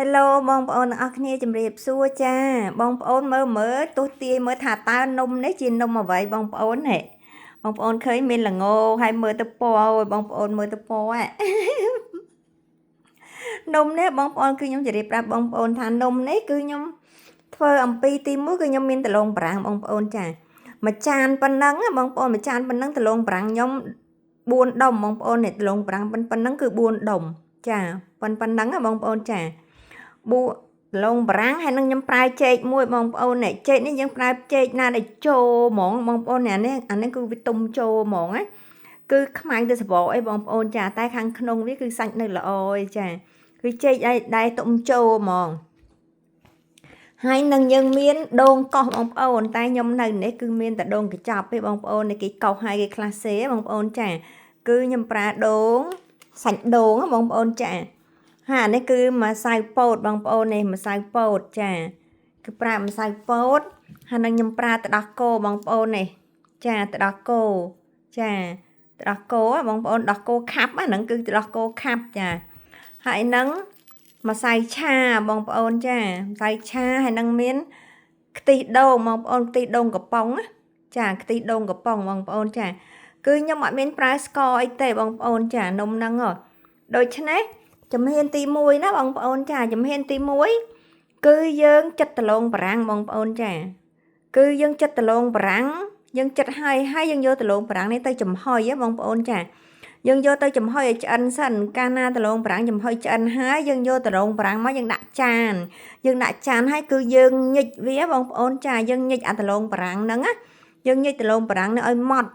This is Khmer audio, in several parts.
Hello បងប្អូនទាំងអស់គ្នាជំរាបសួរចាបងប្អូនមើលទោះទាយមើលថាតើនំនេះជានំអ្វីបងប្អូនហ៎បងប្អូនឃើញមានល្ងហើយមើលទៅពណ៌អូយបងប្អូនមើលទៅពណ៌ហ៎នំនេះបងប្អូនគឺខ្ញុំជម្រាបប្រាប់បងប្អូនថានំនេះគឺខ្ញុំធ្វើអំពីទី1គឺខ្ញុំមានដលងប្រាំងបងប្អូនចាមួយចានប៉ុណ្ណឹងបងប្អូនមួយចានប៉ុណ្ណឹងដលងប្រាំងខ្ញុំ4ដុំបងប្អូននេះដលងប្រាំងប៉ុណ្ណឹងគឺ4ដុំចាប៉ុណ្ណឹងបងប្អូនចាប៊ូឡុងបារាំងហើយនឹងខ្ញុំប្រើចេកមួយបងប្អូននេះចេកនេះយើងប្រើចេកណាដែលចូលហ្មងបងប្អូននេះអានេះគឺវាទុំចូលហ្មងណាគឺខ្មៅទៅសបកអីបងប្អូនចាតែខាងក្នុងវាគឺសាច់នៅល្អឯចាគឺចេកដែលទុំចូលហ្មងហើយនឹងយើងមានដូងកោសបងប្អូនតែខ្ញុំនៅនេះគឺមានតែដូងកញ្ចប់ទេបងប្អូននេះគេកោសហើយគេខ្លះសេបងប្អូនចាគឺខ្ញុំប្រើដូងសាច់ដូងបងប្អូនចាហើយអានេះគឺម្សៅពោតបងប្អូននេះម្សៅពោតចាគឺប្រើម្សៅពោតហើយនឹងខ្ញុំប្រើទឹកដោះគោបងប្អូននេះចាទឹកដោះគោចាទឹកដោះគោបងប្អូនដោះគោខាប់ហ្នឹងគឺទឹកដោះគោខាប់ចាហើយនឹងម្សៅឆាបងប្អូនចាម្សៅឆាហើយនឹងមានខ្ទិះដូងបងប្អូនខ្ទិះដូងកំប៉ុងចាខ្ទិះដូងកំប៉ុងបងប្អូនចាគឺខ្ញុំអត់មានប្រើស្ករអីទេបងប្អូនចានំហ្នឹងដូច្នេះជំហានទី1ណាបងប្អូនចាជំហានទី1គឺយើងចិតដលងបារាំងបងប្អូនចាគឺយើងចិតដលងបារាំងយើងចិតហើយយើងយកដលងបារាំងនេះទៅចំហុយបងប្អូនចាយើងយកទៅចំហុយឲ្យឆ្អិនសិនកាលណាដលងបារាំងចំហុយឆ្អិនហើយយើងយកដលងបារាំងមកយើងដាក់ចានហើយគឺយើងញិចវាបងប្អូនចាយើងញិចអាដលងបារាំងហ្នឹងណាយើងញិចដលងបារាំងនេះឲ្យម៉ត់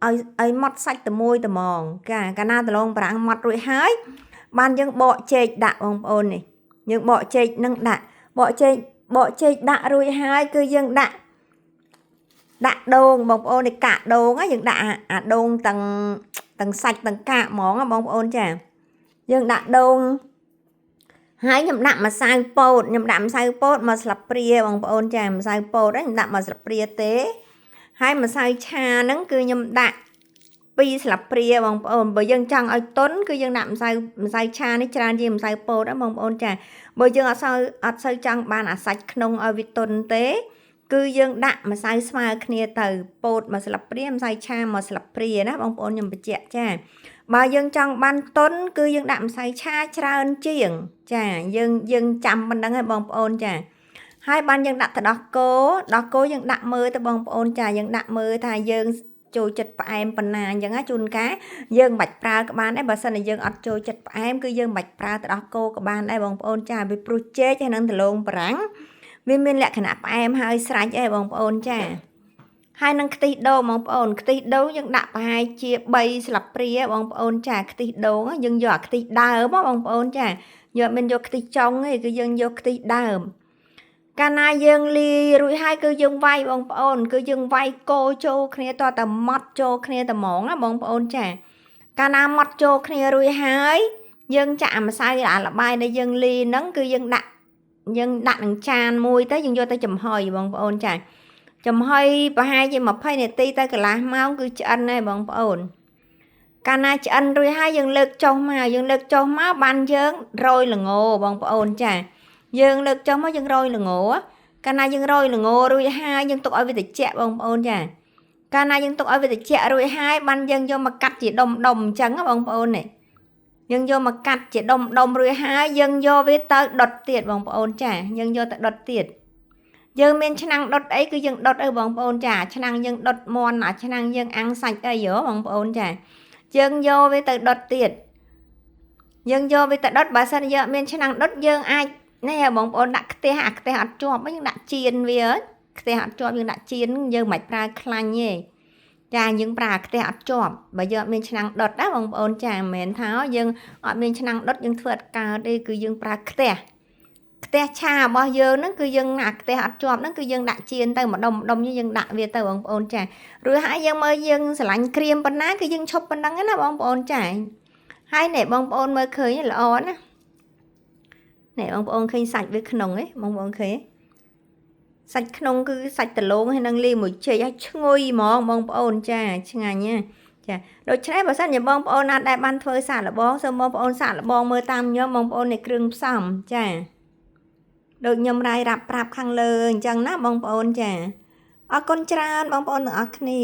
ឲ្យម៉ត់សាច់តែមួយតែហ្មងកាលណាដលងបារាំងម៉ត់រួចហើយបានយើងបកចេកដាក់បងប្អូននេះយើងបកចេកនឹងដាក់បកចេកដាក់រួចហើយគឺយើងដាក់ដូងបងប្អូននេះកាកដូងយើងដាក់អាដូងទាំងសាច់ទាំងកាកហ្មងបងប្អូនចាយើងដាក់ដូងហើយខ្ញុំដាក់ម្សៅពោតមកស្លាបព្រាបងប្អូនចាម្សៅពោតខ្ញុំដាក់មកស្លាបព្រាទេហើយម្សៅឆាហ្នឹងគឺខ្ញុំដាក់2ស្លាបព្រាបងប្អូនបើយើងចង់ឲ្យទន់គឺយើងដាក់ម្សៅឆានេះច្រើនជាងម្សៅពោតបងប្អូនចាបើយើងអត់សូវចង់បានអាសាច់ក្នុងឲ្យវាទន់ទេគឺយើងដាក់ម្សៅស្មើគ្នាទៅពោត1ស្លាបព្រាម្សៅឆា1ស្លាបព្រាណាបងប្អូនខ្ញុំបញ្ជាក់ចាបើយើងចង់បានទន់គឺយើងដាក់ម្សៅឆាច្រើនជាងចាយើងចាំប៉ុណ្្នឹងហើយបងប្អូនចាហើយបានយើងដាក់ទឹកដោះគោយើងដាក់មើលទៅបងប្អូនចាយើងដាក់មើលថាយើងចូលចិត្តផ្អែមប៉ុណ្ណាអញ្ចឹងណាជួនកាលយើងមិនបាច់ប្រើក៏បានដែរបើសិនជាយើងអត់ចូលចិត្តផ្អែមគឺយើងមិនបាច់ប្រើទឹកដោះគោក៏បានដែរបងប្អូនចាវាព្រោះចេកហើយនឹងដលងបារាំងវាមានលក្ខណៈផ្អែមហើយស្រេចឯងបងប្អូនចាហើយនឹងខ្ទិះដូងបងប្អូនខ្ទិះដូងយើងដាក់ប្រហែលជា3ស្លាបព្រាបងប្អូនចាខ្ទិះដូងយើងយកអាខ្ទិះដើមបងប្អូនចាយកមិនយកខ្ទិះចុងទេគឺយើងយកខ្ទិះដើមកាលណាយើងលាយរួចហើយគឺយើងវាយបងប្អូនគឺយើងវាយកូរចូលគ្នាតតែម៉ត់ចូលគ្នាតែហ្មងណាបងប្អូនចាកាលណាម៉ត់ចូលគ្នារួចហើយយើងចាក់ម្សៅអាល្បាយដែលយើងលាយហ្នឹងគឺយើងដាក់នឹងចានមួយទៅយើងយកទៅចំហុយបងប្អូនចាចំហុយប្រហែលជា20នាទីទៅកន្លះម៉ោងគឺឆ្អិនហើយបងប្អូនកាលណាឆ្អិនរួចហើយយើងលើកចុះមកបានយើងរោយល្ងបងប្អូនចាយើងលើកចុះមកយើងរោយល្ងកាលណាយើងរោយល្ងរួចហើយយើងទុកឲ្យវាត្រជាក់បងប្អូនចាកាលណាយើងទុកឲ្យវាត្រជាក់រួចហើយបានយើងយកមកកាត់ជាដុំអញ្ចឹងបងប្អូននេះយើងយកមកកាត់ជាដុំរួចហើយយើងយកវាទៅដុតទៀតបងប្អូនចាយើងយកទៅដុតទៀតយើងមានឆ្នាំងដុតអីគឺយើងដុតបងប្អូនចាឆ្នាំងយើងដុតមាន់ឆ្នាំងយើងអាំងសាច់អីបងប្អូនចាយើងយកវាទៅដុតទៀតបើសិនយើងមានឆ្នាំងដុតយើងអាចនេះបងប្អូនដាក់ខ្ទះខ្ទះអត់ជាប់យើងដាក់ជៀនវាខ្ទះអត់ជាប់យើងដាក់ជៀនយើងមិនប្រើខ្លាញ់ទេចាយើងប្រើខ្ទះអត់ជាប់បើយើងអត់មានឆ្នាំងដុតណាបងប្អូនចាមិនមែនថាយើងអត់មានឆ្នាំងដុតយើងធ្វើអត់កើតទេគឺយើងប្រើខ្ទះឆារបស់យើងហ្នឹងគឺយើងដាក់ខ្ទះអត់ជាប់ហ្នឹងគឺយើងដាក់ជៀនទៅម្ដុំយើងដាក់វាទៅបងប្អូនចារួចហើយយើងមើលយើងស្រឡាញ់ក្រៀមប៉ុណ្ណាគឺយើងឈប់ប៉ុណ្ណឹងណាបងប្អូនចាហើយនេះបងប្អូនមើលឃើញល្អណានេះបងប្អូនឃើញសាច់វាក្នុងហ៎បងប្អូនឃើញសាច់ក្នុងគឺសាច់ដលងហើយនឹងលាយមួយចេកឲ្យឈ្ងុយហ្មងបងប្អូនចាឆ្ងាញ់ណាចាដូច្នេះបើសិនជាបងប្អូនណាដែលបានធ្វើសាកល្បងសូមបងប្អូនសាកល្បងមើលតាមខ្ញុំបងប្អូននៃគ្រឿងផ្សំចា ដូចខ្ញុំរាយរាប់ប្រាប់ខាងលើអញ្ចឹងណាបងប្អូនចាអរគុណច្រើនបងប្អូនទាំងអស់គ្នា